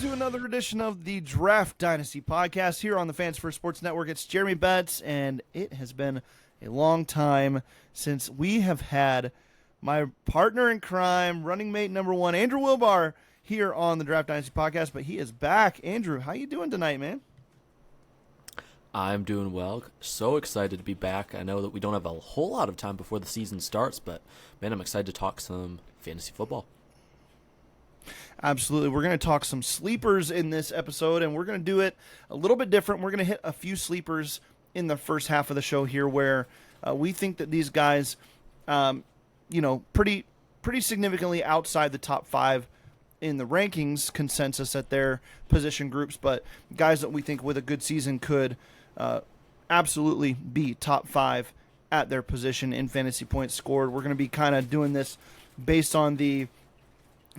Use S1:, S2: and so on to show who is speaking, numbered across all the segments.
S1: to another edition of the Draft Dynasty Podcast here on the Fans First Sports Network. It's Jeremy Betz, and it has been a long time since we have had my partner in crime, running mate number one, Andrew Wilbar, here on the Draft Dynasty Podcast, but he is back. Andrew, how you doing tonight, man?
S2: I'm doing well. So excited to be back. I know that we don't have a whole lot of time before the season starts, but, man, I'm excited to talk some fantasy football.
S1: Absolutely. We're going to talk some sleepers in this episode, and we're going to do it a little bit different. We're going to hit a few sleepers in the first half of the show here where we think that these guys, pretty significantly outside the top five in the rankings consensus at their position groups, but guys that we think with a good season could absolutely be top five at their position in fantasy points scored. We're going to be kind of doing this based on the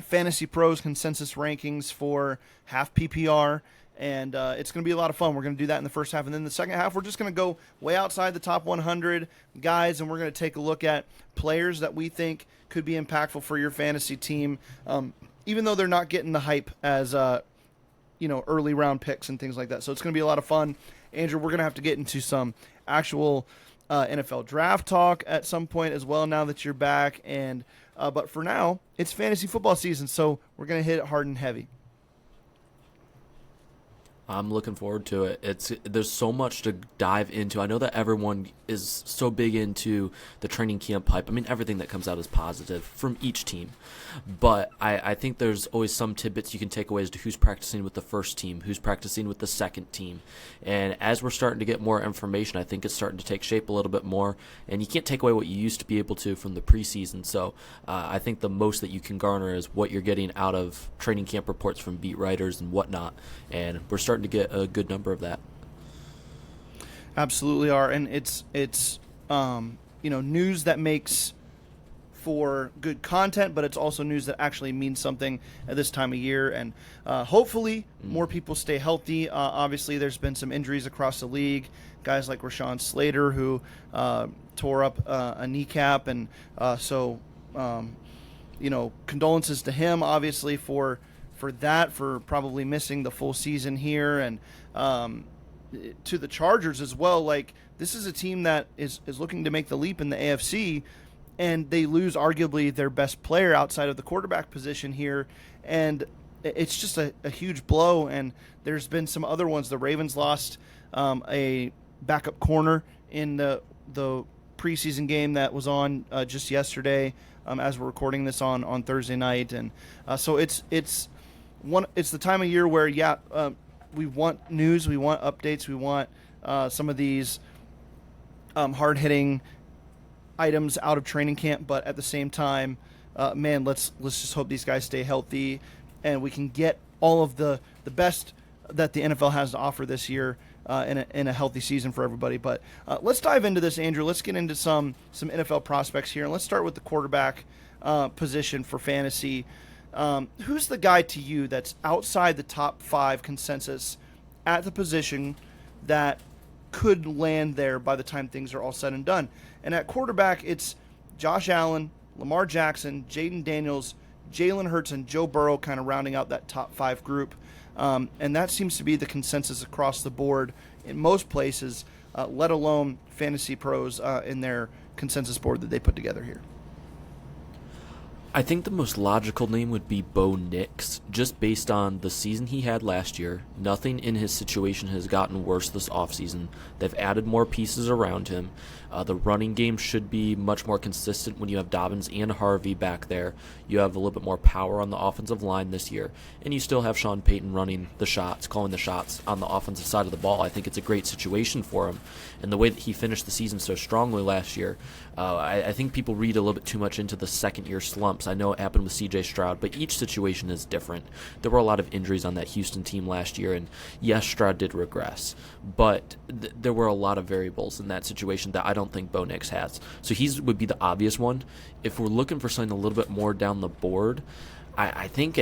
S1: Fantasy Pros consensus rankings for half PPR, and it's going to be a lot of fun. We're going to do that in the first half, and then the second half we're just going to go way outside the top 100 guys, and we're going to take a look at players that we think could be impactful for your fantasy team, even though they're not getting the hype as early round picks and things like that. So it's going to be a lot of fun. Andrew, we're going to have to get into some actual NFL draft talk at some point as well now that you're back, and but for now, it's fantasy football season, so we're going to hit it hard and heavy.
S2: I'm looking forward to it. There's so much to dive into. I know that everyone is so big into the training camp hype. I mean, everything that comes out is positive from each team. But I think there's always some tidbits you can take away as to who's practicing with the first team, who's practicing with the second team. And as we're starting to get more information, I think it's starting to take shape a little bit more. And you can't take away what you used to be able to from the preseason. So I think the most that you can garner is what you're getting out of training camp reports from beat writers and whatnot. And we're starting to get a good number of that.
S1: Absolutely are, and it's news that makes for good content, but it's also news that actually means something at this time of year, and hopefully more people stay healthy. Obviously, there's been some injuries across the league. Guys like Rashawn Slater who tore up a kneecap, and condolences to him, obviously, for probably missing the full season here, and to the Chargers as well. Like, this is a team that is looking to make the leap in the AFC, and they lose arguably their best player outside of the quarterback position here, and it's just a huge blow. And there's been some other ones. The Ravens lost a backup corner in the preseason game that was on just yesterday, as we're recording this on Thursday night, and so it's the time of year where we want news, we want updates, we want some of these hard-hitting items out of training camp, but at the same time, let's just hope these guys stay healthy and we can get all of the best that the NFL has to offer this year in a healthy season for everybody. But let's dive into this, Andrew. Let's get into some NFL prospects here, and let's start with the quarterback position for fantasy. Who's the guy to you that's outside the top five consensus at the position that could land there by the time things are all said and done? And at quarterback, it's Josh Allen, Lamar Jackson, Jaden Daniels, Jalen Hurts, and Joe Burrow kind of rounding out that top five group. And that seems to be the consensus across the board in most places, let alone Fantasy Pros in their consensus board that they put together here.
S2: I think the most logical name would be Bo Nix, just based on the season he had last year. Nothing in his situation has gotten worse this offseason. They've added more pieces around him. The running game should be much more consistent when you have Dobbins and Harvey back there. You have a little bit more power on the offensive line this year, and you still have Sean Payton running the shots, calling the shots on the offensive side of the ball. I think it's a great situation for him. And the way that he finished the season so strongly last year, I think people read a little bit too much into the second-year slumps. I know it happened with C.J. Stroud, but each situation is different. There were a lot of injuries on that Houston team last year, and yes, Stroud did regress, but there were a lot of variables in that situation that I don't think Bo Nix has. So he would be the obvious one. If we're looking for something a little bit more down the board, I think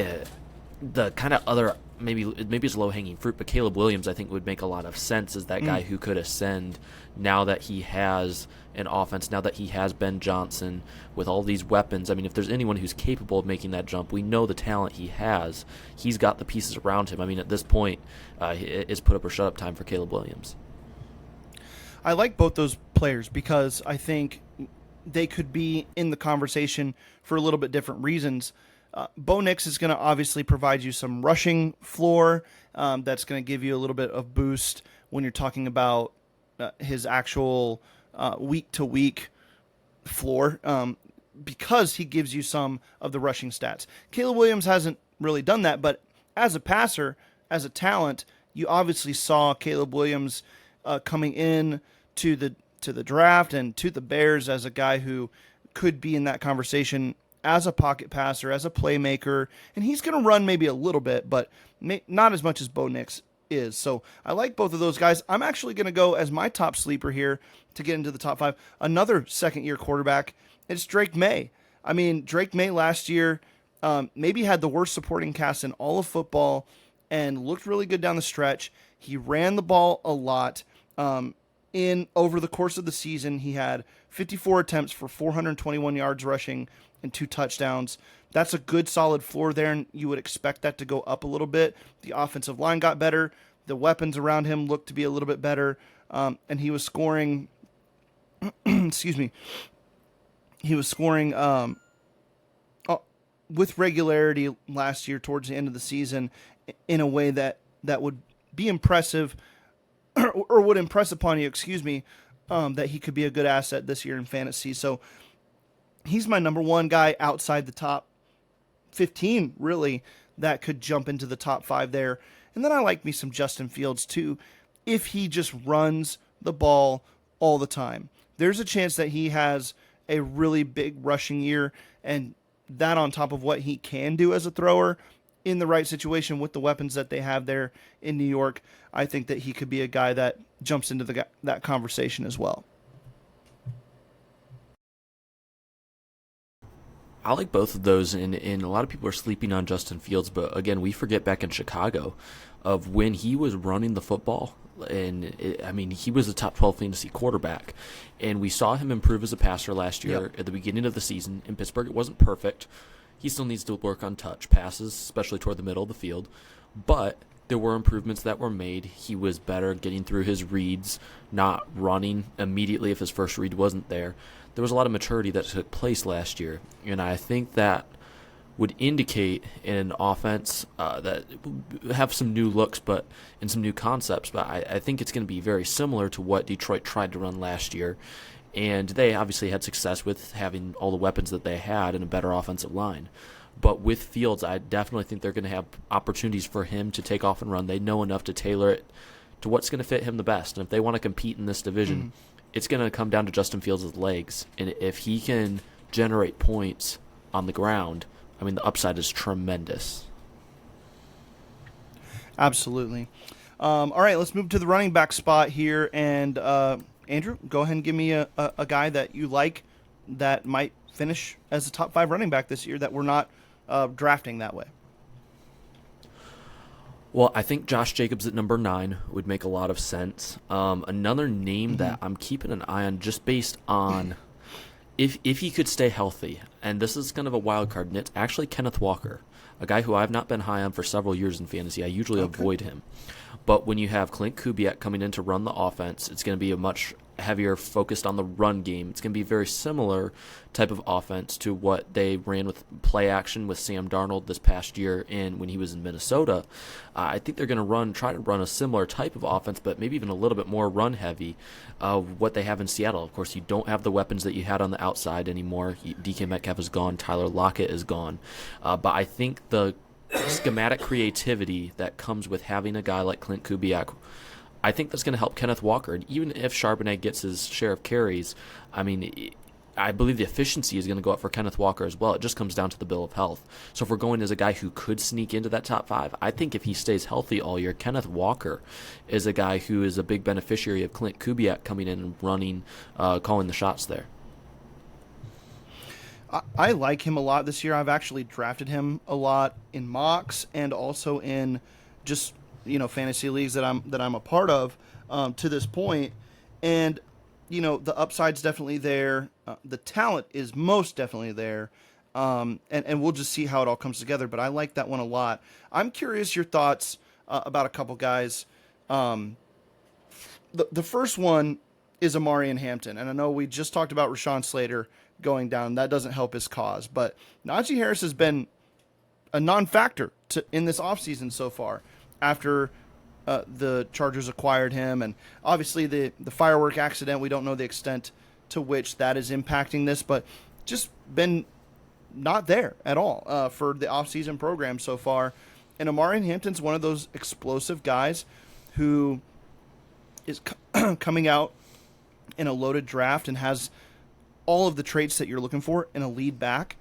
S2: the kind of other maybe it's low-hanging fruit, but Caleb Williams, I think, would make a lot of sense as that guy who could ascend now that he has an offense, now that he has Ben Johnson with all these weapons. I mean, if there's anyone who's capable of making that jump, we know the talent he has. He's got the pieces around him. I mean, at this point, it's put up or shut up time for Caleb Williams.
S1: I like both those players because I think they could be in the conversation for a little bit different reasons. Bo Nix is going to obviously provide you some rushing floor. That's going to give you a little bit of boost when you're talking about his actual week-to-week floor because he gives you some of the rushing stats. Caleb Williams hasn't really done that, but as a passer, as a talent, you obviously saw Caleb Williams coming in to the draft and to the Bears as a guy who could be in that conversation as a pocket passer, as a playmaker, and he's going to run maybe a little bit, but not as much as Bo Nix is. So I like both of those guys. I'm actually going to go as my top sleeper here to get into the top 5. Another second-year quarterback. It's Drake May. I mean, Drake May last year maybe had the worst supporting cast in all of football and looked really good down the stretch. He ran the ball a lot. Over the course of the season, he had 54 attempts for 421 yards rushing and 2 touchdowns. That's a good solid floor there, and you would expect that to go up a little bit. The offensive line got better. The weapons around him looked to be a little bit better, and he was scoring excuse me. He was scoring with regularity last year towards the end of the season in a way that would be impressive or would impress upon you, that he could be a good asset this year in fantasy. So he's my number one guy outside the top 15, really, that could jump into the top 5 there. And then I like me some Justin Fields, too, if he just runs the ball all the time. There's a chance that he has a really big rushing year, and that on top of what he can do as a thrower in the right situation with the weapons that they have there in New York, I think that he could be a guy that jumps into that conversation as well.
S2: I like both of those, and a lot of people are sleeping on Justin Fields, but again, we forget back in Chicago of when he was running the football, and he was a top 12 fantasy quarterback, and we saw him improve as a passer last year at the beginning of the season. In Pittsburgh, it wasn't perfect. He still needs to work on touch passes, especially toward the middle of the field, but there were improvements that were made. He was better getting through his reads, not running immediately if his first read wasn't there. There was a lot of maturity that took place last year, and I think that would indicate in an offense that have some new looks and some new concepts, but I think it's going to be very similar to what Detroit tried to run last year, and they obviously had success with having all the weapons that they had and a better offensive line. But with Fields, I definitely think they're going to have opportunities for him to take off and run. They know enough to tailor it to what's going to fit him the best, and if they want to compete in this division, it's going to come down to Justin Fields' legs. And if he can generate points on the ground, the upside is tremendous.
S1: Absolutely. All right, let's move to the running back spot here. And Andrew, go ahead and give me a guy that you like that might finish as a top 5 running back this year that we're not drafting that way.
S2: Well, I think Josh Jacobs at number 9 would make a lot of sense. Another name that I'm keeping an eye on just based on if he could stay healthy, and this is kind of a wild card, and it's actually Kenneth Walker, a guy who I've not been high on for several years in fantasy. I usually avoid him. But when you have Clint Kubiak coming in to run the offense, it's going to be a much heavier focused on the run game. It's going to be a very similar type of offense to what they ran with play action with Sam Darnold this past year and when he was in Minnesota. I think they're going to try to run a similar type of offense, but maybe even a little bit more run heavy of what they have in Seattle. Of course, you don't have the weapons that you had on the outside anymore. DK Metcalf is gone. Tyler Lockett is gone. But I think the schematic creativity that comes with having a guy like Clint Kubiak, I think that's going to help Kenneth Walker. And even if Charbonnet gets his share of carries, I believe the efficiency is going to go up for Kenneth Walker as well. It just comes down to the bill of health. So if we're going as a guy who could sneak into that top 5, I think if he stays healthy all year, Kenneth Walker is a guy who is a big beneficiary of Clint Kubiak coming in and running, calling the shots there.
S1: I like him a lot this year. I've actually drafted him a lot in mocks and also in just fantasy leagues that I'm a part of to this point, and the upside's definitely there. The talent is most definitely there. And we'll just see how it all comes together. But I like that one a lot. I'm curious your thoughts about a couple guys. The first one is Amari and Hampton. And I know we just talked about Rashawn Slater going down. That doesn't help his cause. But Najee Harris has been a non-factor in this offseason so far after the Chargers acquired him. And obviously the firework accident, we don't know the extent to which that is impacting this. But just been not there at all for the offseason program so far. And Amari Hampton's one of those explosive guys who is coming out in a loaded draft and has all of the traits that you're looking for in a lead back.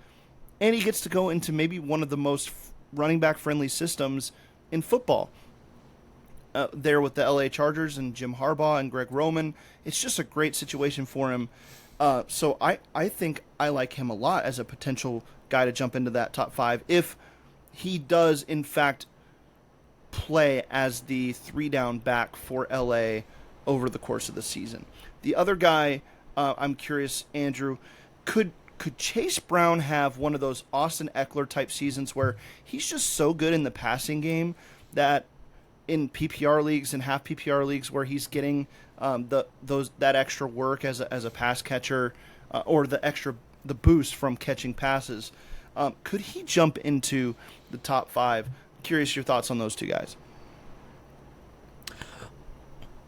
S1: And he gets to go into maybe one of the most running back friendly systems in football. There with the LA Chargers and Jim Harbaugh and Greg Roman. It's just a great situation for him. So I think I like him a lot as a potential guy to jump into that top 5 if he does, in fact, play as the 3-down back for LA over the course of the season. The other guy, I'm curious, Andrew, could Chase Brown have one of those Austin Eckler type seasons where he's just so good in the passing game that in PPR leagues and half PPR leagues where he's getting that extra work as a pass catcher or the boost from catching passes, could he jump into the top 5? Curious your thoughts on those two guys.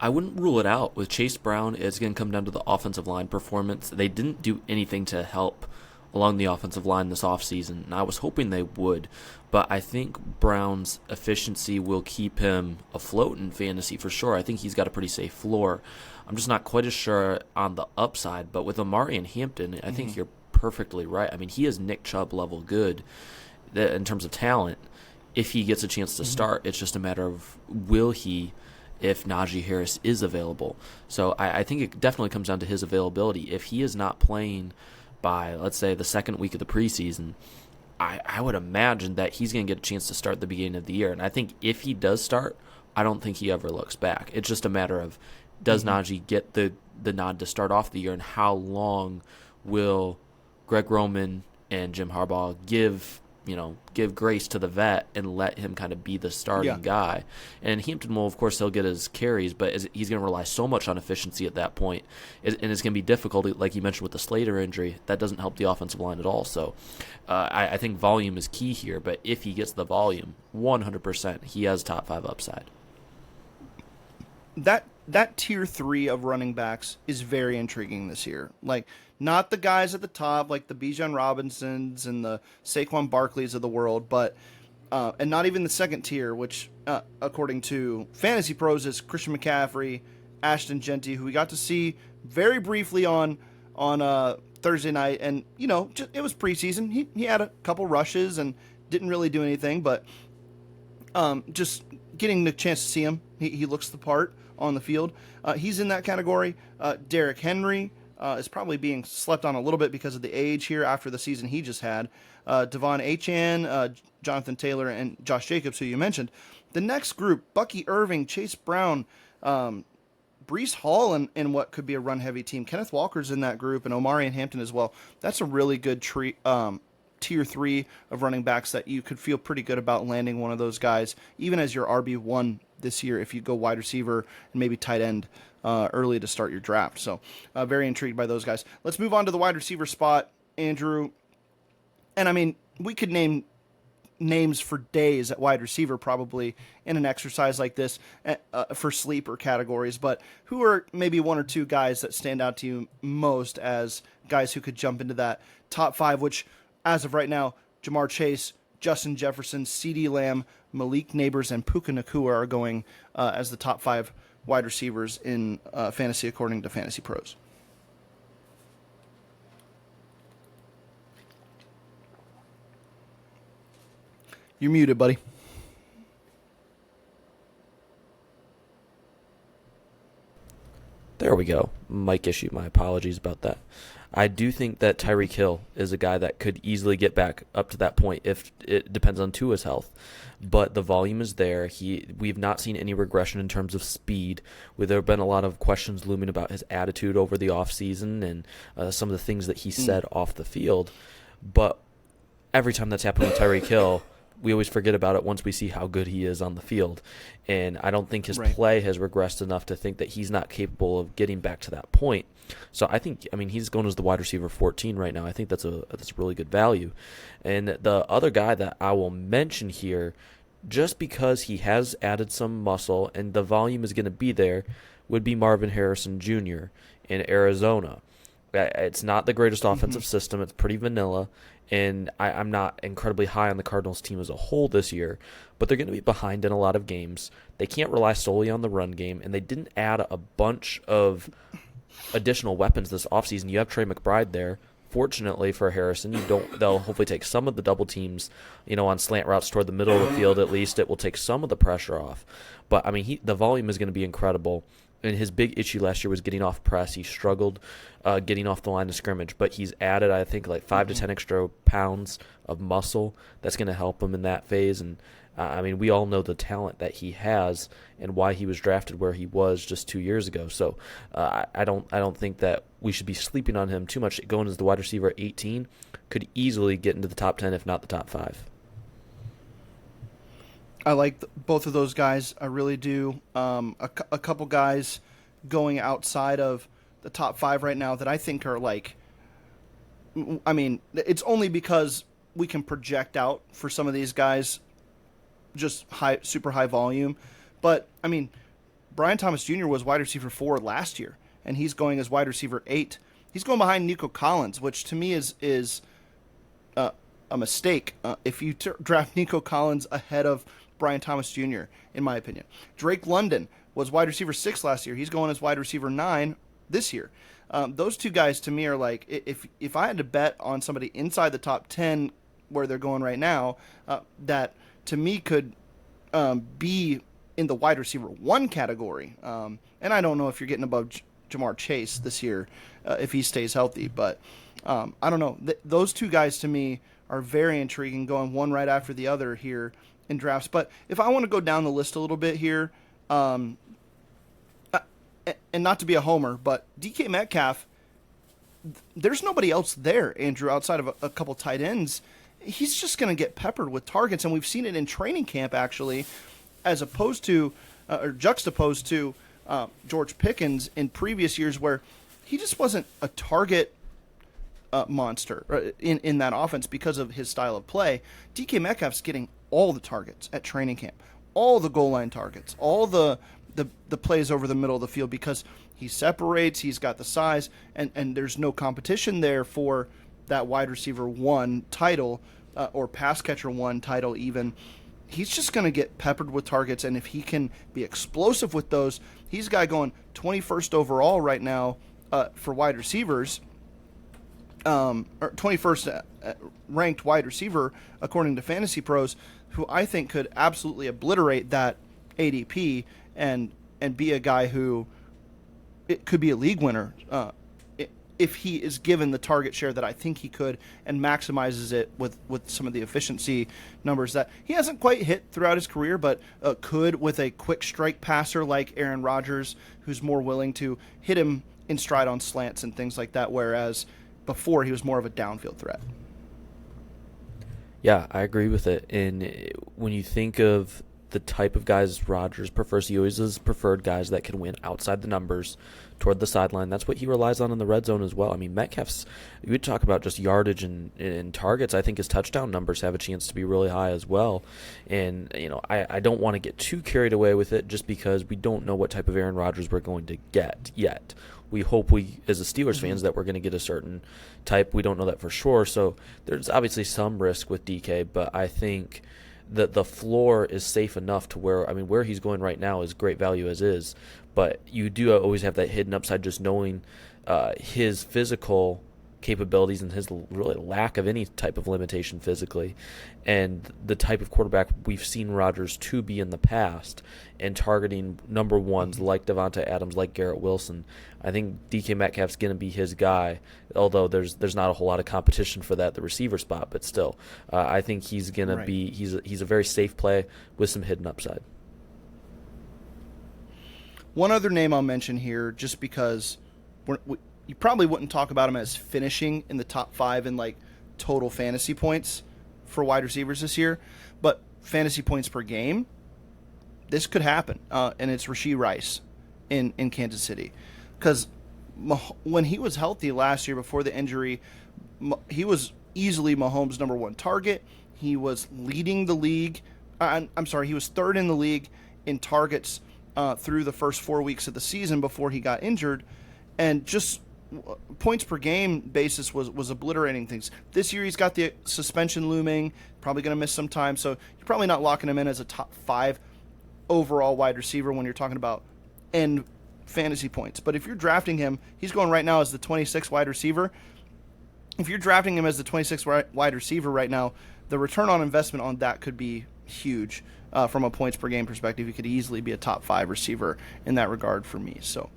S2: I wouldn't rule it out. With Chase Brown, it's going to come down to the offensive line performance. They didn't do anything to help along the offensive line this offseason, and I was hoping they would. But I think Brown's efficiency will keep him afloat in fantasy for sure. I think he's got a pretty safe floor. I'm just not quite as sure on the upside. But with Amari and Hampton, I think you're perfectly right. I mean, he is Nick Chubb level good in terms of talent. If he gets a chance to start, it's just a matter of will he if Najee Harris is available. So I think it definitely comes down to his availability. If he is not playing by, let's say, the second week of the preseason, I would imagine that he's going to get a chance to start at the beginning of the year. And I think if he does start, I don't think he ever looks back. It's just a matter of does Najee get the nod to start off the year, and how long will Greg Roman and Jim Harbaugh give grace to the vet and let him kind of be the starting guy. And Hampton will, of course, he'll get his carries, but he's going to rely so much on efficiency at that point. And it's going to be difficult, like you mentioned with the Slater injury. That doesn't help the offensive line at all. So I think volume is key here, but if he gets the volume, 100%, he has top 5 upside.
S1: That tier 3 of running backs is very intriguing this year. Like, not the guys at the top, like the Bijan Robinsons and the Saquon Barkleys of the world, but and not even the second tier, which according to Fantasy Pros is Christian McCaffrey, Ashton Genty, who we got to see very briefly on Thursday night, and it was preseason. He had a couple rushes and didn't really do anything, but just getting the chance to see him, he looks the part on the field. He's in that category. Derrick Henry is probably being slept on a little bit because of the age here after the season he just had. Devon Achane, Jonathan Taylor, and Josh Jacobs, who you mentioned. The next group, Bucky Irving, Chase Brown, Breece Hall in what could be a run-heavy team. Kenneth Walker's in that group, and Omari and Hampton as well. That's a really good tier 3 of running backs that you could feel pretty good about landing one of those guys, even as your RB1 this year if you go wide receiver and maybe tight end early to start your draft. So very intrigued by those guys. Let's move on to the wide receiver spot, Andrew. And I mean, we could name names for days at wide receiver probably in an exercise like this for sleeper categories, but who are maybe one or two guys that stand out to you most as guys who could jump into that top 5, which as of right now, Jamar Chase, Justin Jefferson, CeeDee Lamb, Malik Neighbors, and Puka Nacua are going as the top 5 wide receivers in fantasy according to Fantasy Pros. You're muted, buddy.
S2: There we go. Mic issue. My apologies about that. I do think that Tyreek Hill is a guy that could easily get back up to that point if it depends on Tua's health. But the volume is there. We've not seen any regression in terms of speed. There have been a lot of questions looming about his attitude over the offseason and some of the things that he said off the field. But every time that's happened with Tyreek Hill, we always forget about it once we see how good he is on the field. And I don't think his play has regressed enough to think that he's not capable of getting back to that point. So he's going as the wide receiver 14 right now. I think that's a really good value. And the other guy that I will mention here, just because he has added some muscle and the volume is going to be there, would be Marvin Harrison Jr. in Arizona. It's not the greatest offensive system. It's pretty vanilla. And I'm not incredibly high on the Cardinals team as a whole this year, but they're going to be behind in a lot of games. They can't rely solely on the run game, and they didn't add a bunch of additional weapons this offseason. You have Trey McBride there. Fortunately for Harrison, they'll hopefully take some of the double teams, on slant routes toward the middle of the field. At least it will take some of the pressure off. But the volume is going to be incredible. And his big issue last year was getting off press. He struggled getting off the line of scrimmage, but he's added, I think, like 5 to 10 extra pounds of muscle that's going to help him in that phase. And we all know the talent that he has and why he was drafted where he was just 2 years ago. So I don't think that we should be sleeping on him too much. Going as the wide receiver at 18 could easily get into the top 10, if not the top 5.
S1: I like both of those guys. I really do. A couple guys going outside of the top 5 right now that I think are it's only because we can project out for some of these guys just super high volume. But, Brian Thomas Jr. was wide receiver 4 last year, and he's going as wide receiver 8. He's going behind Nico Collins, which to me is a mistake if you draft Nico Collins ahead of Brian Thomas Jr., in my opinion. Drake London was wide receiver 6 last year. He's going as wide receiver 9 this year. Those two guys to me are like, if I had to bet on somebody inside the top 10 where they're going right now, that to me could be in the wide receiver 1 category. And I don't know if you're getting above Jamar Chase this year if he stays healthy, but I don't know. Those two guys to me are very intriguing, going one right after the other here in drafts. But if I want to go down the list a little bit here, and not to be a homer, but DK Metcalf, there's nobody else there, Andrew, outside of a couple tight ends. He's just going to get peppered with targets, and we've seen it in training camp, actually, as opposed to, or juxtaposed to George Pickens in previous years where he just wasn't a target monster in that offense because of his style of play. DK Metcalf's getting all the targets at training camp, all the goal line targets, all the plays over the middle of the field because he separates, he's got the size, and there's no competition there for that wide receiver 1 title or pass catcher 1 title even. He's just going to get peppered with targets, and if he can be explosive with those, he's a guy going 21st overall right now for wide receivers, or 21st ranked wide receiver according to Fantasy Pros, who I think could absolutely obliterate that ADP and be a guy who it could be a league winner if he is given the target share that I think he could and maximizes it with some of the efficiency numbers that he hasn't quite hit throughout his career, but could with a quick strike passer like Aaron Rodgers, who's more willing to hit him in stride on slants and things like that, whereas before he was more of a downfield threat.
S2: Yeah, I agree with it. And when you think of the type of guys Rodgers prefers, he always has preferred guys that can win outside the numbers toward the sideline. That's what he relies on in the red zone as well. Metcalf's, you would talk about just yardage and targets. I think his touchdown numbers have a chance to be really high as well. And, I don't want to get too carried away with it just because we don't know what type of Aaron Rodgers we're going to get yet. We hope as the Steelers fans, that we're going to get a certain type. We don't know that for sure. So there's obviously some risk with DK, but I think that the floor is safe enough to where he's going right now is great value as is. But you do always have that hidden upside just knowing his physical capabilities and his really lack of any type of limitation physically, and the type of quarterback we've seen Rodgers to be in the past, and targeting number ones like Devontae Adams, like Garrett Wilson, I think DK Metcalf's going to be his guy, although there's not a whole lot of competition for that, the receiver spot, but still, I think he's going to be he's a very safe play with some hidden upside.
S1: One other name I'll mention here, just because you probably wouldn't talk about him as finishing in the top 5 in like total fantasy points for wide receivers this year, but fantasy points per game, this could happen, and it's Rashee Rice in Kansas City. Because when he was healthy last year before the injury, he was easily Mahomes' number 1 target. He was leading the league. He was third in the league in targets through the first 4 weeks of the season before he got injured. And just points per game basis was obliterating things. This year he's got the suspension looming, probably going to miss some time. So you're probably not locking him in as a top 5 overall wide receiver when you're talking about end fantasy points. But if you're drafting him, he's going right now as the 26th wide receiver. If you're drafting him as the 26th wide receiver right now, the return on investment on that could be huge from a points per game perspective. He could easily be a top 5 receiver in that regard for me. So,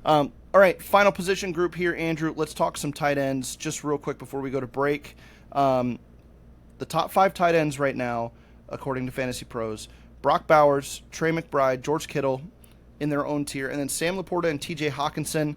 S1: all right, final position group here, Andrew. Let's talk some tight ends just real quick before we go to break. The top 5 tight ends right now, according to Fantasy Pros, Brock Bowers, Trey McBride, George Kittle, in their own tier, and then Sam Laporta and TJ Hawkinson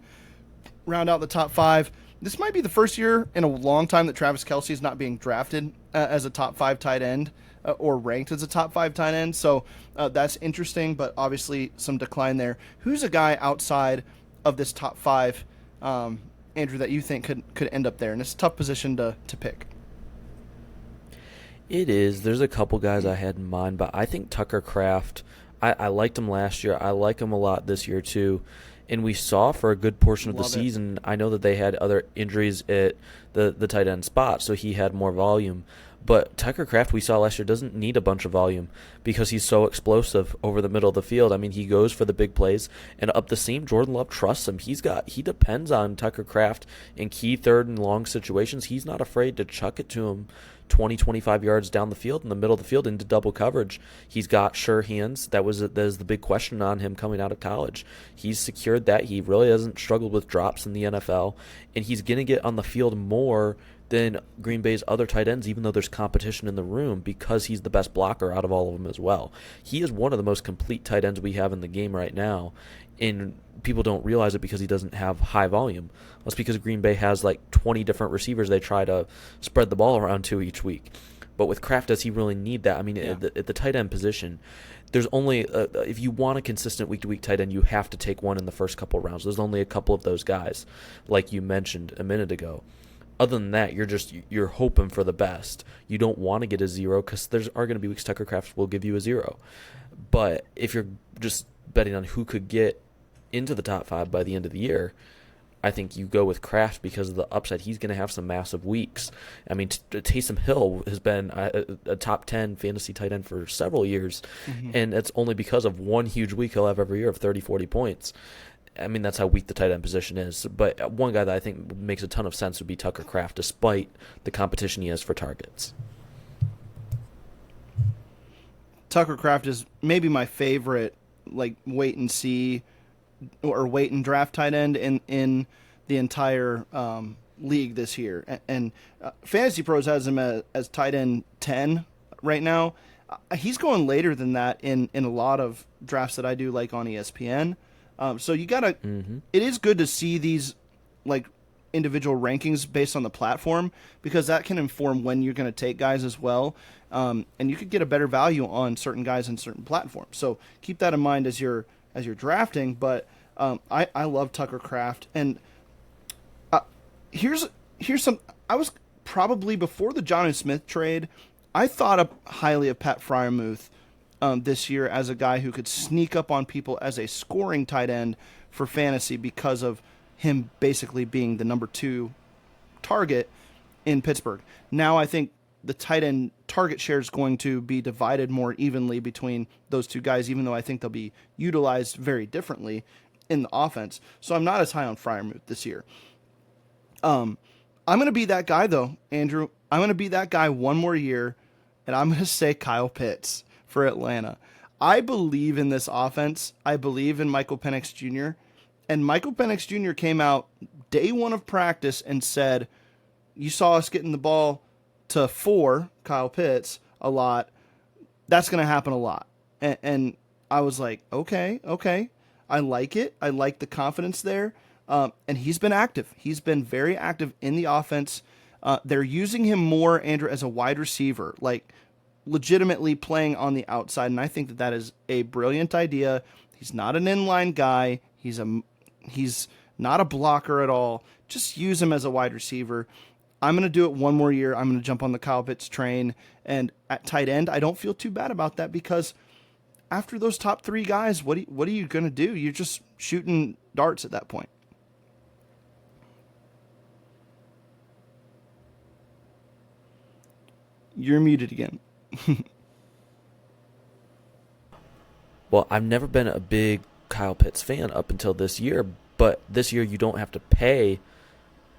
S1: round out the top 5. This might be the first year in a long time that Travis Kelce is not being drafted as a top 5 tight end or ranked as a top 5 tight end, so that's interesting, but obviously some decline there. Who's a guy outside of this top 5, Andrew, that you think could end up there? And it's a tough position to pick.
S2: It is. There's a couple guys I had in mind, but I think Tucker Kraft, I liked him last year. I like him a lot this year too. And we saw for a good portion of the season, I know that they had other injuries at the tight end spot, so he had more volume. But Tucker Kraft, we saw last year, doesn't need a bunch of volume because he's so explosive over the middle of the field. I mean, he goes for the big plays, and up the seam, Jordan Love trusts him. He depends on Tucker Kraft in key third and long situations. He's not afraid to chuck it to him 20, 25 yards down the field, in the middle of the field, into double coverage. He's got sure hands. That was the big question on him coming out of college. He's secured that. He really hasn't struggled with drops in the NFL, and he's going to get on the field more than Green Bay's other tight ends, even though there's competition in the room, because he's the best blocker out of all of them as well. He is one of the most complete tight ends we have in the game right now, and people don't realize it because he doesn't have high volume. That's because Green Bay has like 20 different receivers they try to spread the ball around to each week. But with Kraft, does he really need that? I mean, at the tight end position, there's only if you want a consistent week-to-week tight end, you have to take one in the first couple of rounds. There's only a couple of those guys, like you mentioned a minute ago. Other than that, you're hoping for the best. You don't want to get a 0 because there are going to be weeks Tucker Kraft will give you a 0. But if you're just betting on who could get into the top 5 by the end of the year, I think you go with Kraft because of the upside. He's going to have some massive weeks. I mean, Taysom Hill has been a top 10 fantasy tight end for several years, and it's only because of one huge week he'll have every year of 30, 40 points. I mean, that's how weak the tight end position is. But one guy that I think makes a ton of sense would be Tucker Kraft, despite the competition he has for targets.
S1: Tucker Kraft is maybe my favorite, like, wait and see or wait and draft tight end in the entire league this year. And Fantasy Pros has him as tight end 10 right now. He's going later than that in a lot of drafts that I do, like on ESPN. So you gotta. It is good to see these like individual rankings based on the platform, because that can inform when you're going to take guys as well, and you could get a better value on certain guys in certain platforms. So keep that in mind as you're drafting. But I love Tucker Kraft, and here's some. I was probably before the Jonnu Smith trade, I thought highly of Pat Freiermuth this year as a guy who could sneak up on people as a scoring tight end for fantasy because of him basically being the number 2 target in Pittsburgh. Now I think the tight end target share is going to be divided more evenly between those two guys, even though I think they'll be utilized very differently in the offense. So I'm not as high on Freiermuth this year. I'm going to be that guy, though, Andrew. I'm going to be that guy one more year, and I'm going to say Kyle Pitts for Atlanta. I believe in this offense. I believe in Michael Penix Jr., and Michael Penix Jr. came out day one of practice and said, you saw us getting the ball to Kyle Pitts a lot. That's going to happen a lot. And I was like, okay. I like it. I like the confidence there. And he's been active. He's been very active in the offense. They're using him more, Andrew, as a wide receiver, like legitimately playing on the outside. And I think that is a brilliant idea. He's not an inline guy. He's not a blocker at all. Just use him as a wide receiver. I'm going to do it one more year. I'm going to jump on the Kyle Pitts train. And at tight end, I don't feel too bad about that because after those top three guys, what are you going to do? You're just shooting darts at that point. You're muted again.
S2: Well, I've never been a big Kyle Pitts fan up until this year, but this year you don't have to pay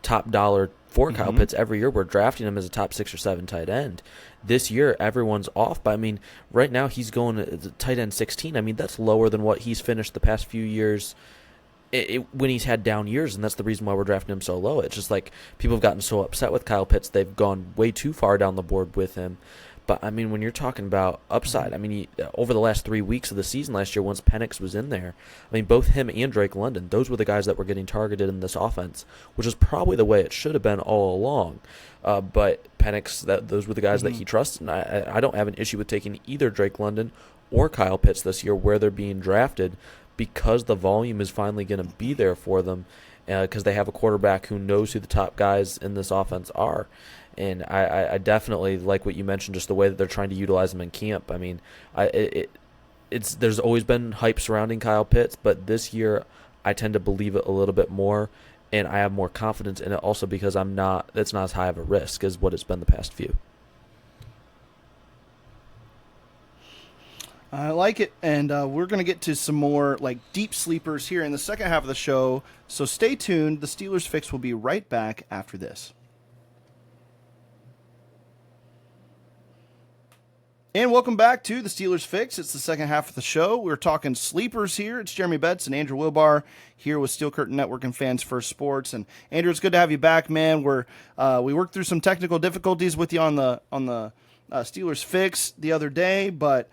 S2: top dollar for Kyle Pitts every year. We're drafting him as a top 6 or 7 tight end. This year, everyone's off. But, I mean, right now he's going to tight end 16. I mean, that's lower than what he's finished the past few years when he's had down years, and that's the reason why we're drafting him so low. It's just like people have gotten so upset with Kyle Pitts. They've gone way too far down the board with him. But, I mean, when you're talking about upside, I mean, over the last 3 weeks of the season last year, once Penix was in there, I mean, both him and Drake London, those were the guys that were getting targeted in this offense, which is probably the way it should have been all along. But Penix, those were the guys that he trusted. And I don't have an issue with taking either Drake London or Kyle Pitts this year where they're being drafted because the volume is finally going to be there for them because they have a quarterback who knows who the top guys in this offense are. And I definitely like what you mentioned, just the way that they're trying to utilize him in camp. I mean, there's always been hype surrounding Kyle Pitts, but this year I tend to believe it a little bit more, and I have more confidence in it also because it's not as high of a risk as what it's been the past few.
S1: I like it, and we're going to get to some more like deep sleepers here in the second half of the show, so stay tuned. The Steelers Fix will be right back after this. And welcome back to the Steelers Fix. It's the second half of the show. We're talking sleepers here. It's Jeremy Betz and Andrew Wilbar here with Steel Curtain Network and Fans First Sports. And Andrew, it's good to have you back, man. We worked through some technical difficulties with you on the Steelers Fix the other day, but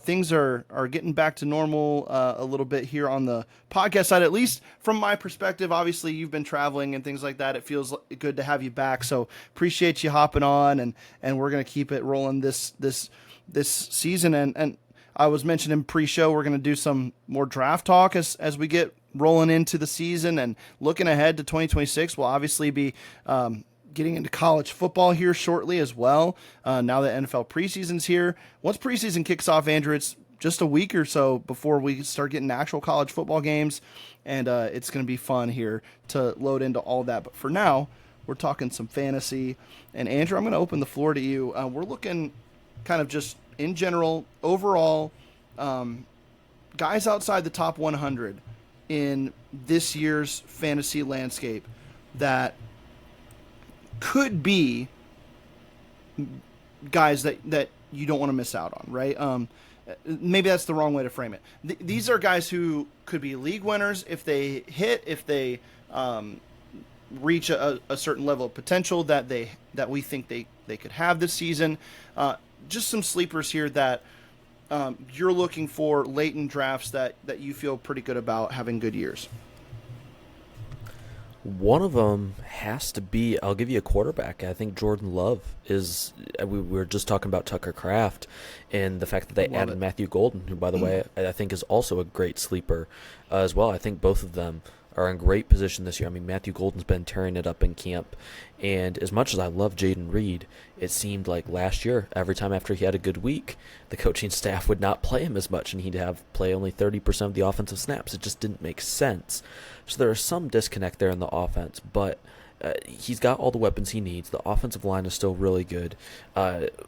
S1: things are getting back to normal a little bit here on the podcast side, at least from my perspective. Obviously, you've been traveling and things like that. It feels good to have you back. So appreciate you hopping on, and we're going to keep it rolling this season. And I was mentioning pre-show, we're going to do some more draft talk as we get rolling into the season and looking ahead to 2026. We'll obviously be getting into college football here shortly as well. Now that NFL preseason's here. Once preseason kicks off, Andrew, it's just a week or so before we start getting actual college football games. And it's going to be fun here to load into all that. But for now, we're talking some fantasy. And Andrew, I'm going to open the floor to you. We're looking kind of just in general, overall, guys outside the top 100 in this year's fantasy landscape that could be guys that you don't want to miss out on, right? Maybe that's the wrong way to frame it. These are guys who could be league winners if they reach a certain level of potential that we think they could have this season. Just some sleepers here that you're looking for late in drafts that you feel pretty good about having good years.
S2: One of them has to be, I'll give you a quarterback. I think Jordan Love is, we were just talking about Tucker Kraft and the fact that they added Matthew Golden, who, by the way, I think is also a great sleeper as well. I think both of them are in great position this year. I mean, Matthew Golden's been tearing it up in camp. And as much as I love Jaden Reed, it seemed like last year, every time after he had a good week, the coaching staff would not play him as much, and he'd play only 30% of the offensive snaps. It just didn't make sense. So there is some disconnect there in the offense, but he's got all the weapons he needs. The offensive line is still really good.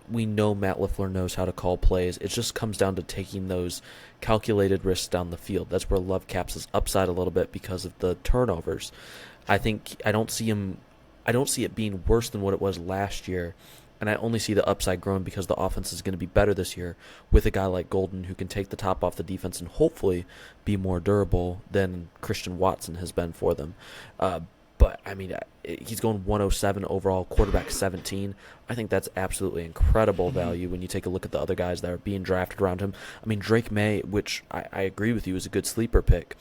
S2: We know Matt LaFleur knows how to call plays. It just comes down to taking those calculated risks down the field. That's where Love caps his upside a little bit because of the turnovers. I don't see him I don't see it being worse than what it was last year. And I only see the upside growing because the offense is going to be better this year with a guy like Golden who can take the top off the defense and hopefully be more durable than Christian Watson has been for them. But, I mean, he's going 107 overall, quarterback 17. I think that's absolutely incredible value when you take a look at the other guys that are being drafted around him. I mean, Drake May, which I agree with you, is a good sleeper pick.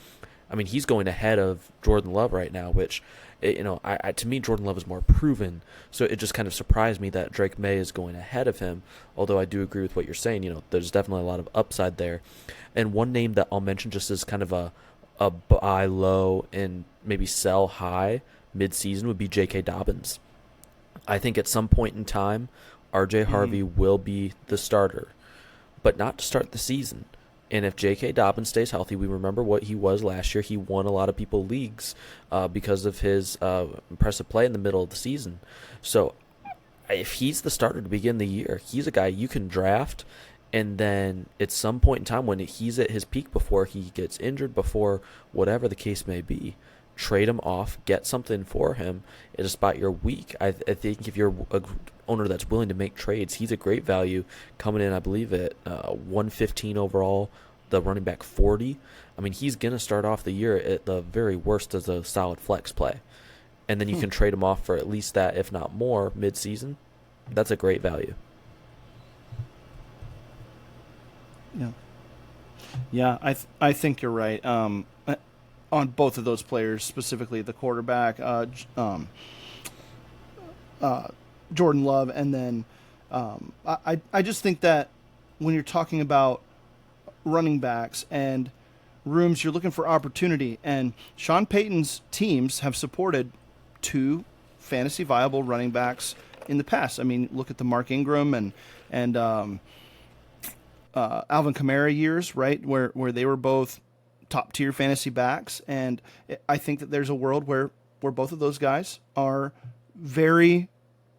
S2: I mean, he's going ahead of Jordan Love right now, which, to me, Jordan Love is more proven. So it just kind of surprised me that Drake May is going ahead of him, although I do agree with what you're saying. There's definitely a lot of upside there. And one name that I'll mention just as kind of a buy low and maybe sell high mid-season would be J.K. Dobbins. I think at some point in time, R.J. Harvey will be the starter, but not to start the season. And if J.K. Dobbins stays healthy, we remember what he was last year. He won a lot of people leagues because of his impressive play in the middle of the season. So if he's the starter to begin the year, he's a guy you can draft. And then at some point in time when he's at his peak before he gets injured, before whatever the case may be, trade him off, get something for him at a spot you're weak. I think if you're a owner that's willing to make trades, he's a great value coming in, I believe, at 115 overall, the running back 40. I mean, he's going to start off the year at the very worst as a solid flex play. And then you can trade him off for at least that, if not more, mid-season. That's a great value.
S1: Yeah, I think you're right. On both of those players, specifically the quarterback, Jordan Love, and then I just think that when you're talking about running backs and rooms, you're looking for opportunity. And Sean Payton's teams have supported 2 fantasy viable running backs in the past. I mean, look at the Mark Ingram and Alvin Kamara years, right, where they were both top-tier fantasy backs. And I think that there's a world where both of those guys are very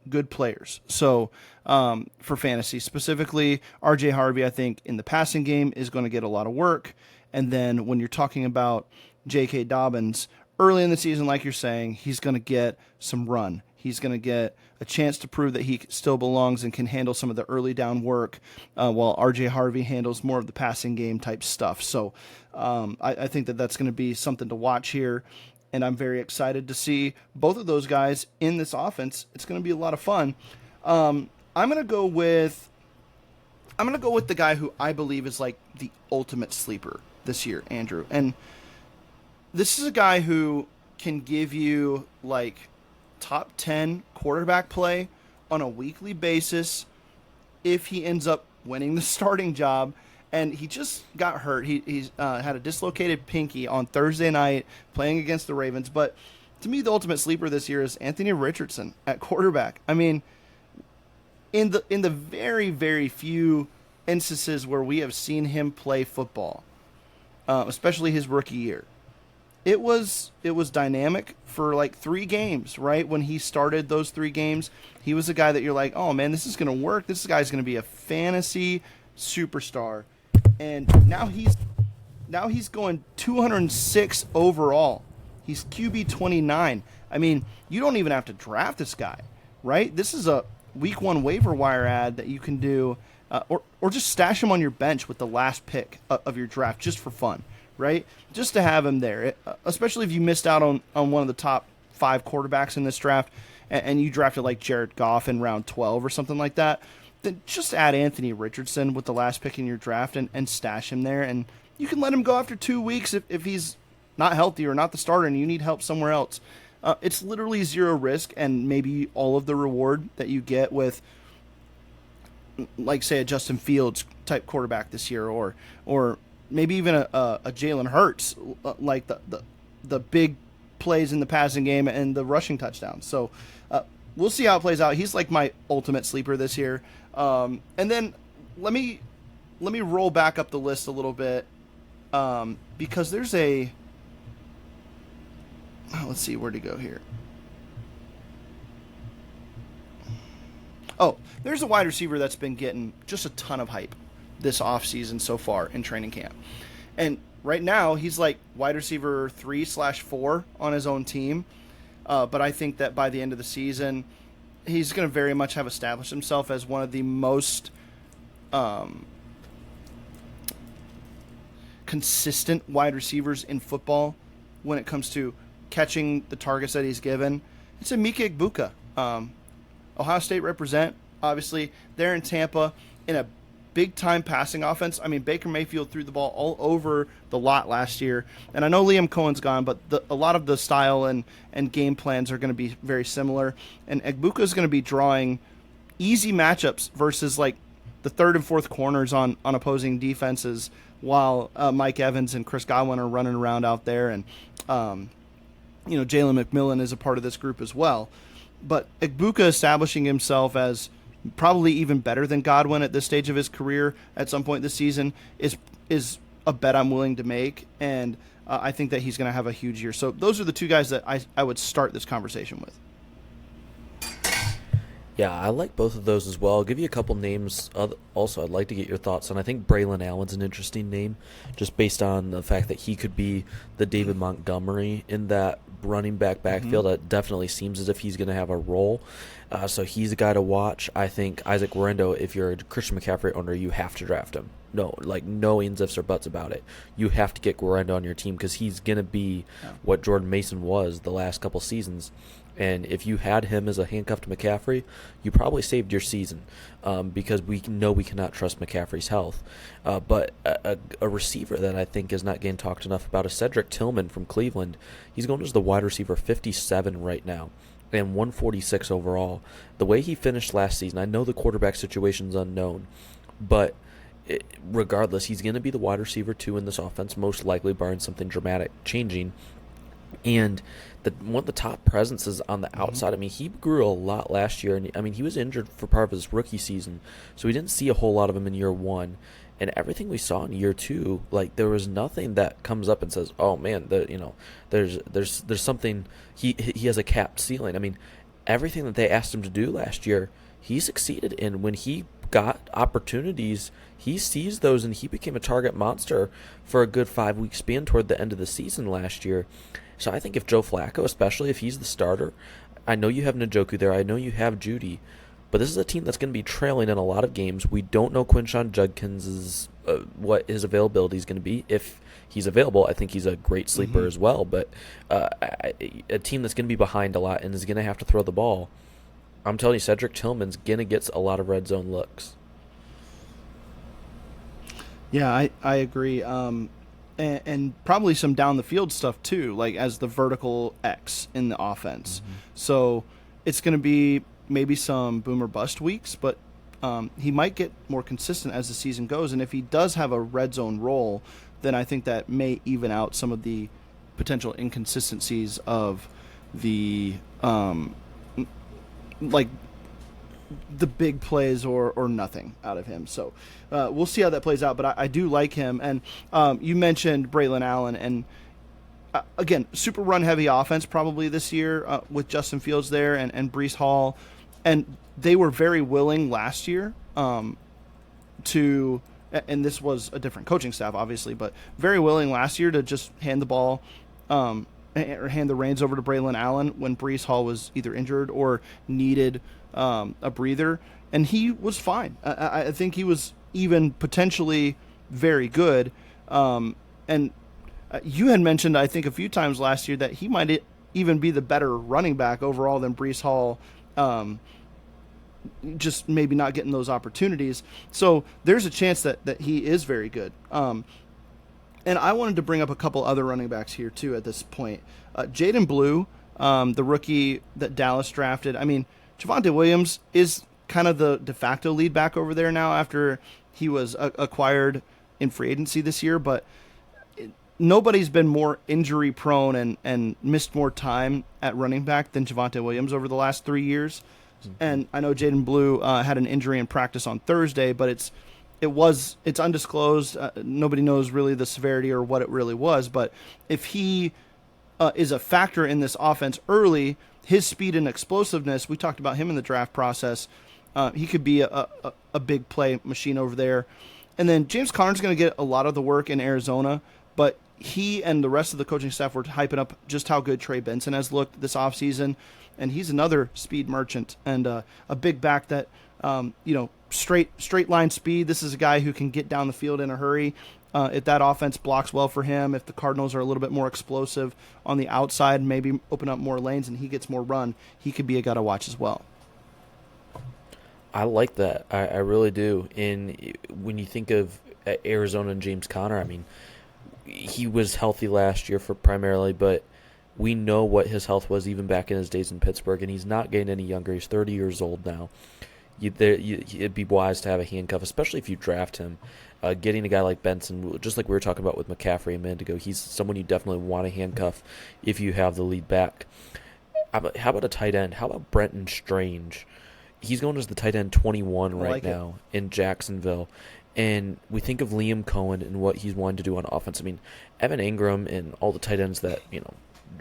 S1: good players. So for fantasy, specifically, R.J. Harvey, I think, in the passing game is going to get a lot of work. And then when you're talking about J.K. Dobbins, early in the season, like you're saying, he's going to get some run. He's going to get a chance to prove that he still belongs and can handle some of the early down work while R.J. Harvey handles more of the passing game type stuff. So I think that that's going to be something to watch here, and I'm very excited to see both of those guys in this offense. It's going to be a lot of fun. I'm going to go with the guy who I believe is like the ultimate sleeper this year, Andrew. And this is a guy who can give you like top 10 quarterback play on a weekly basis if he ends up winning the starting job. And he just got hurt. He's had a dislocated pinky on Thursday night playing against the Ravens. But to me, the ultimate sleeper this year is Anthony Richardson at quarterback. I mean, in the very, very few instances where we have seen him play football, especially his rookie year, it was dynamic for like 3 games, right? When he started those 3 games, he was a guy that you're like, oh man, this is going to work. This guy's going to be a fantasy superstar. And now he's going 206 overall. He's QB 29. I mean, you don't even have to draft this guy, right? This is a week 1 waiver wire ad that you can do, or just stash him on your bench with the last pick of your draft just for fun, right? Just to have him there, especially if you missed out on one of the top 5 quarterbacks in this draft and you drafted like Jared Goff in round 12 or something like that. Then just add Anthony Richardson with the last pick in your draft and stash him there. And you can let him go after 2 weeks if he's not healthy or not the starter and you need help somewhere else. It's literally 0 risk and maybe all of the reward that you get with, like, say, a Justin Fields type quarterback this year or maybe even a Jalen Hurts, like the big plays in the passing game and the rushing touchdowns. So we'll see how it plays out. He's like my ultimate sleeper this year. And then let me roll back up the list a little bit because there's let's see, where'd he go here? Oh, there's a wide receiver that's been getting just a ton of hype this offseason so far in training camp. And right now he's like wide receiver 3/4 on his own team. but I think that by the end of the season, he's going to very much have established himself as one of the most consistent wide receivers in football when it comes to catching the targets that he's given. It's Emeka Egbuka. Ohio State represent, obviously. They're in Tampa in a big-time passing offense. I mean, Baker Mayfield threw the ball all over the lot last year. And I know Liam Cohen's gone, but a lot of the style and game plans are going to be very similar. And Egbuka is going to be drawing easy matchups versus, like, the third and fourth corners on opposing defenses while Mike Evans and Chris Godwin are running around out there. And, Jalen McMillan is a part of this group as well. But Egbuka establishing himself as probably even better than Godwin at this stage of his career at some point this season is a bet I'm willing to make, and I think that he's going to have a huge year. So those are the two guys that I would start this conversation with.
S2: Yeah, I like both of those as well. I'll give you a couple names also I'd like to get your thoughts on. I think Braylon Allen's an interesting name just based on the fact that he could be the David Montgomery in that running back backfield. It definitely seems as if he's going to have a role. So he's a guy to watch. I think Isaac Guerendo, if you're a Christian McCaffrey owner, you have to draft him. No ifs or buts about it. You have to get Guerendo on your team because he's going to be what Jordan Mason was the last couple seasons. And if you had him as a handcuff to McCaffrey, you probably saved your season because we know we cannot trust McCaffrey's health. But a receiver that I think is not getting talked enough about is Cedric Tillman from Cleveland. He's going as the wide receiver 57 right now and 146 overall. The way he finished last season, I know the quarterback situation's unknown, but regardless, he's going to be the wide receiver 2 in this offense, most likely barring something dramatic changing. And one of the top presences on the outside, I mean, he grew a lot last year. And I mean, he was injured for part of his rookie season, so we didn't see a whole lot of him in year 1. And everything we saw in year 2, like there was nothing that comes up and says, "Oh man, there's something." He has a capped ceiling. I mean, everything that they asked him to do last year, he succeeded in. When he got opportunities, he seized those, and he became a target monster for a good 5-week span toward the end of the season last year. So I think if Joe Flacco, especially if he's the starter, I know you have Njoku there, I know you have Judy, but this is a team that's going to be trailing in a lot of games. We don't know Quinshon Judkins' what his availability is going to be. If he's available, I think he's a great sleeper as well, but a team that's going to be behind a lot and is going to have to throw the ball, I'm telling you, Cedric Tillman's going to get a lot of red zone looks.
S1: Yeah, I agree. And probably some down the field stuff too, like as the vertical X in the offense. So it's going to be maybe some boom or bust weeks, but he might get more consistent as the season goes. And if he does have a red zone role, then I think that may even out some of the potential inconsistencies of the like the big plays or nothing out of him. So we'll see how that plays out, but I do like him. And you mentioned Braylon Allen, and again, super run-heavy offense probably this year with Justin Fields there and Breece Hall. And they were very willing last year to, and this was a different coaching staff, obviously, but very willing last year to just hand the ball or hand the reins over to Braylon Allen when Breece Hall was either injured or needed a breather, and he was fine. I think he was even potentially very good. And you had mentioned, I think, a few times last year that he might even be the better running back overall than Breece Hall, just maybe not getting those opportunities. So there's a chance that he is very good. And I wanted to bring up a couple other running backs here, too, at this point. Jaden Blue, the rookie that Dallas drafted. I mean, Javonte Williams is kind of the de facto lead back over there now after he was acquired in free agency this year, but nobody's been more injury prone and missed more time at running back than Javonte Williams over the last 3 years. And I know Jaden Blue had an injury in practice on Thursday, but it's undisclosed. Nobody knows really the severity or what it really was, but if he is a factor in this offense early, his speed and explosiveness, we talked about him in the draft process, he could be a big play machine over there. And then James Conner's going to get a lot of the work in Arizona, but he and the rest of the coaching staff were hyping up just how good Trey Benson has looked this offseason, and he's another speed merchant and a big back that, straight line speed. This is a guy who can get down the field in a hurry. If that offense blocks well for him, if the Cardinals are a little bit more explosive on the outside, maybe open up more lanes and he gets more run, he could be a guy to watch as well.
S2: I like that. I really do. And when you think of Arizona and James Conner, I mean, he was healthy last year for primarily, but we know what his health was even back in his days in Pittsburgh, and he's not getting any younger. He's 30 years old now. It'd be wise to have a handcuff, especially if you draft him. Getting a guy like Benson, just like we were talking about with McCaffrey a minute ago, he's someone you definitely want to handcuff if you have the lead back. How about a tight end? How about Brenton Strange? He's going as the tight end 21 right now in Jacksonville. And we think of Liam Cohen and what he's wanting to do on offense. I mean, Evan Ingram and all the tight ends that,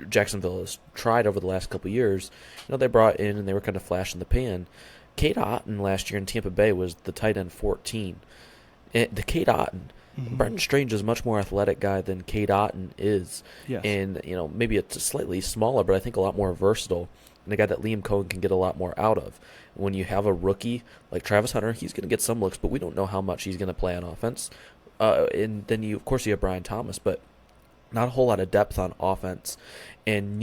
S2: Jacksonville has tried over the last couple of years, they brought in and they were kind of flash in the pan. Cade Otton last year in Tampa Bay was the tight end 14. The Cade Otton, Brenton Strange is a much more athletic guy than Cade Otton is.
S1: Yes.
S2: And, maybe it's slightly smaller, but I think a lot more versatile. And a guy that Liam Cohen can get a lot more out of. When you have a rookie like Travis Hunter, he's going to get some looks, but we don't know how much he's going to play on offense. And then, you have Brian Thomas, but not a whole lot of depth on offense. And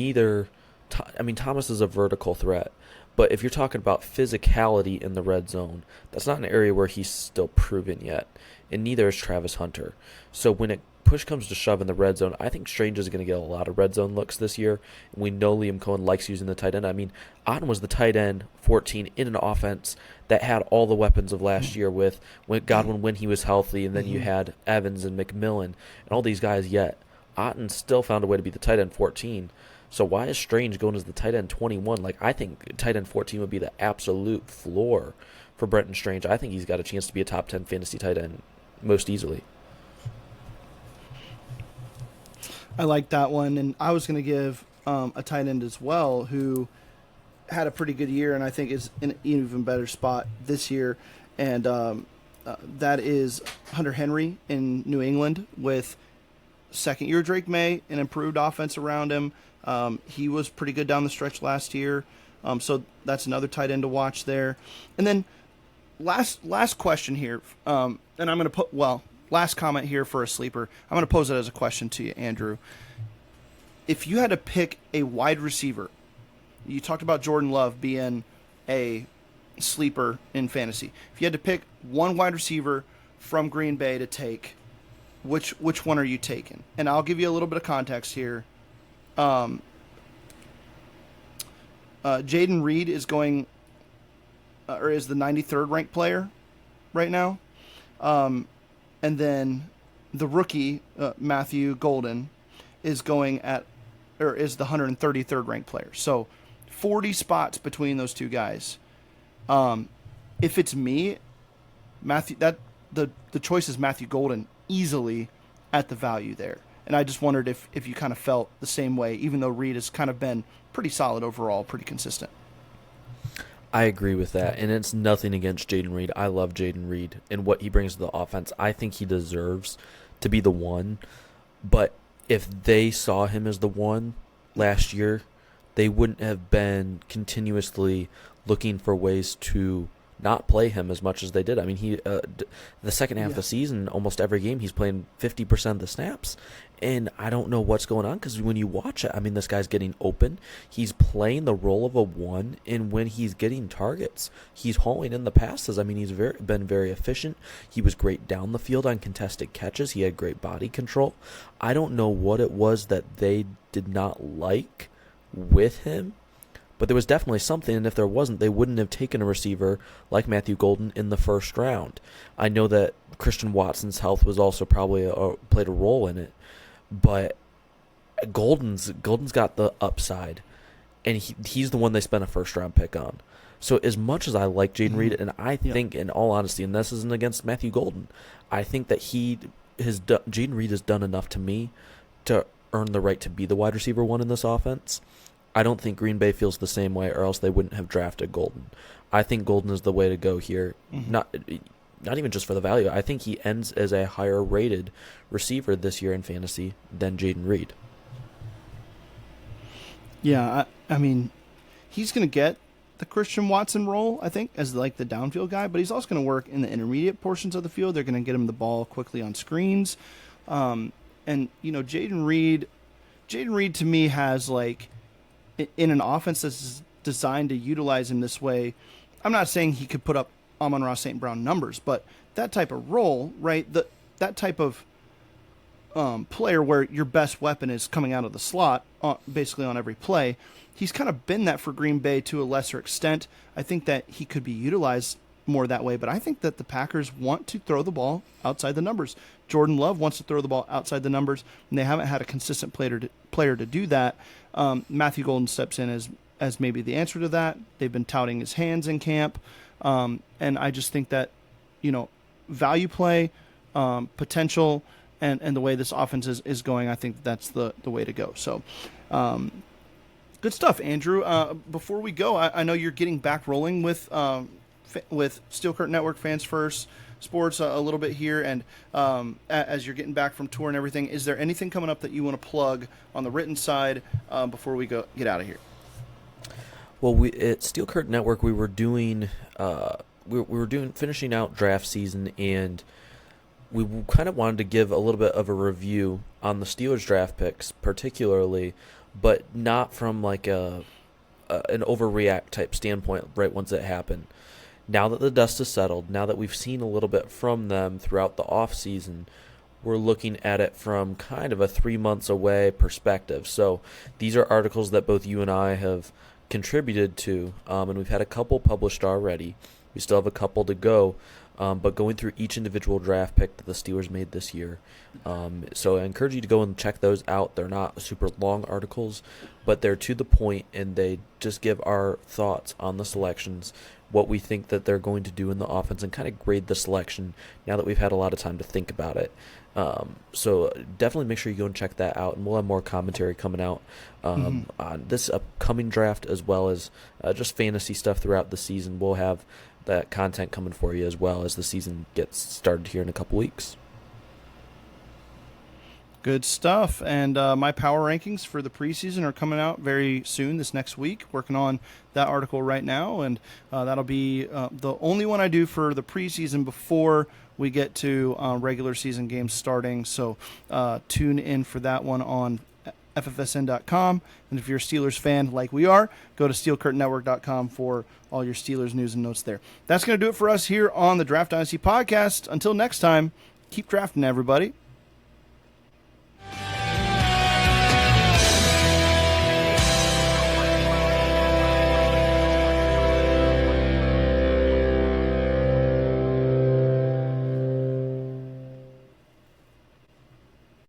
S2: Thomas is a vertical threat. But if you're talking about physicality in the red zone, that's not an area where he's still proven yet. And neither is Travis Hunter. So when push comes to shove in the red zone, I think Strange is going to get a lot of red zone looks this year. And we know Liam Cohen likes using the tight end. I mean, Otton was the tight end 14 in an offense that had all the weapons of last year with Godwin when he was healthy, and then you had Evans and McMillan and all these guys, yet Otton still found a way to be the tight end 14. So why is Strange going as the tight end 21? I think tight end 14 would be the absolute floor for Brenton Strange. I think he's got a chance to be a top 10 fantasy tight end most easily.
S1: I like that one, and I was going to give a tight end as well who had a pretty good year and I think is in an even better spot this year, and that is Hunter Henry in New England with second-year Drake May, an improved offense around him. He was pretty good down the stretch last year, so that's another tight end to watch there. And then last question here, and I'm going to last comment here for a sleeper. I'm going to pose it as a question to you, Andrew. If you had to pick a wide receiver, you talked about Jordan Love being a sleeper in fantasy. If you had to pick one wide receiver from Green Bay to take, which one are you taking? And I'll give you a little bit of context here. Jaden Reed is going, or is the 93rd ranked player right now. And then the rookie, Matthew Golden, is going is the 133rd ranked player. So 40 spots between those two guys. If it's me, the choice is Matthew Golden easily at the value there. And I just wondered if you kind of felt the same way, even though Reed has kind of been pretty solid overall, pretty consistent.
S2: I agree with that, and it's nothing against Jaden Reed. I love Jaden Reed and what he brings to the offense. I think he deserves to be the one, but if they saw him as the one last year, they wouldn't have been continuously looking for ways to not play him as much as they did. I mean, he the second half of the season, almost every game, he's playing 50% of the snaps, and I don't know what's going on because when you watch it, I mean, this guy's getting open. He's playing the role of a one, and when he's getting targets, he's hauling in the passes. I mean, he's been very efficient. He was great down the field on contested catches. He had great body control. I don't know what it was that they did not like with him, but there was definitely something, and if there wasn't, they wouldn't have taken a receiver like Matthew Golden in the first round. I know that Christian Watson's health was also probably played a role in it, but Golden's got the upside, and he's the one they spent a first-round pick on. So as much as I like Jaden Reed, and I think, in all honesty, and this isn't against Matthew Golden, I think that Jaden Reed has done enough to me to earn the right to be the wide receiver one in this offense. I don't think Green Bay feels the same way, or else they wouldn't have drafted Golden. I think Golden is the way to go here. not even just for the value. I think he ends as a higher rated receiver this year in fantasy than Jaden Reed.
S1: Yeah, I mean, he's going to get the Christian Watson role, I think, as like the downfield guy, but he's also going to work in the intermediate portions of the field. They're going to get him the ball quickly on screens. And, Jaden Reed to me has, like, in an offense that's designed to utilize him this way, I'm not saying he could put up Amon-Ra St. Brown numbers, but that type of role, right, that type of player where your best weapon is coming out of the slot basically on every play, he's kind of been that for Green Bay to a lesser extent. I think that he could be utilized more that way, but I think that the Packers want to throw the ball outside the numbers. Jordan Love wants to throw the ball outside the numbers, and they haven't had a consistent player to do that. Matthew Golden steps in as maybe the answer to that. They've been touting his hands in camp, and I just think that, value play, potential, and the way this offense is going, I think that's the way to go. So, good stuff, Andrew. Before we go, I know you're getting back rolling with Steel Curtain Network Fans First Sports a little bit here, and as you're getting back from tour and everything, is there anything coming up that you want to plug on the written side before we get out of here?
S2: Well, at Steel Curtain Network, we were doing finishing out draft season, and we kind of wanted to give a little bit of a review on the Steelers draft picks, particularly, but not from like an overreact type standpoint right once it happened. Now that the dust has settled, now that we've seen a little bit from them throughout the offseason, we're looking at it from kind of a 3 months away perspective. So these are articles that both you and I have contributed to, and we've had a couple published already. We still have a couple to go, but going through each individual draft pick that the Steelers made this year. So I encourage you to go and check those out. They're not super long articles, but they're to the point, and they just give our thoughts on the selections, what we think that they're going to do in the offense, and kind of grade the selection now that we've had a lot of time to think about it. So definitely make sure you go and check that out, and we'll have more commentary coming out on this upcoming draft, as well as just fantasy stuff throughout the season. We'll have that content coming for you as well as the season gets started here in a couple weeks.
S1: Good stuff. And my power rankings for the preseason are coming out very soon, this next week. Working on that article right now, and that'll be the only one I do for the preseason before we get to regular season games starting. So tune in for that one on FFSN.com. And if you're a Steelers fan like we are, go to SteelCurtainNetwork.com for all your Steelers news and notes there. That's going to do it for us here on the Draft Dynasty Podcast. Until next time, keep drafting, everybody.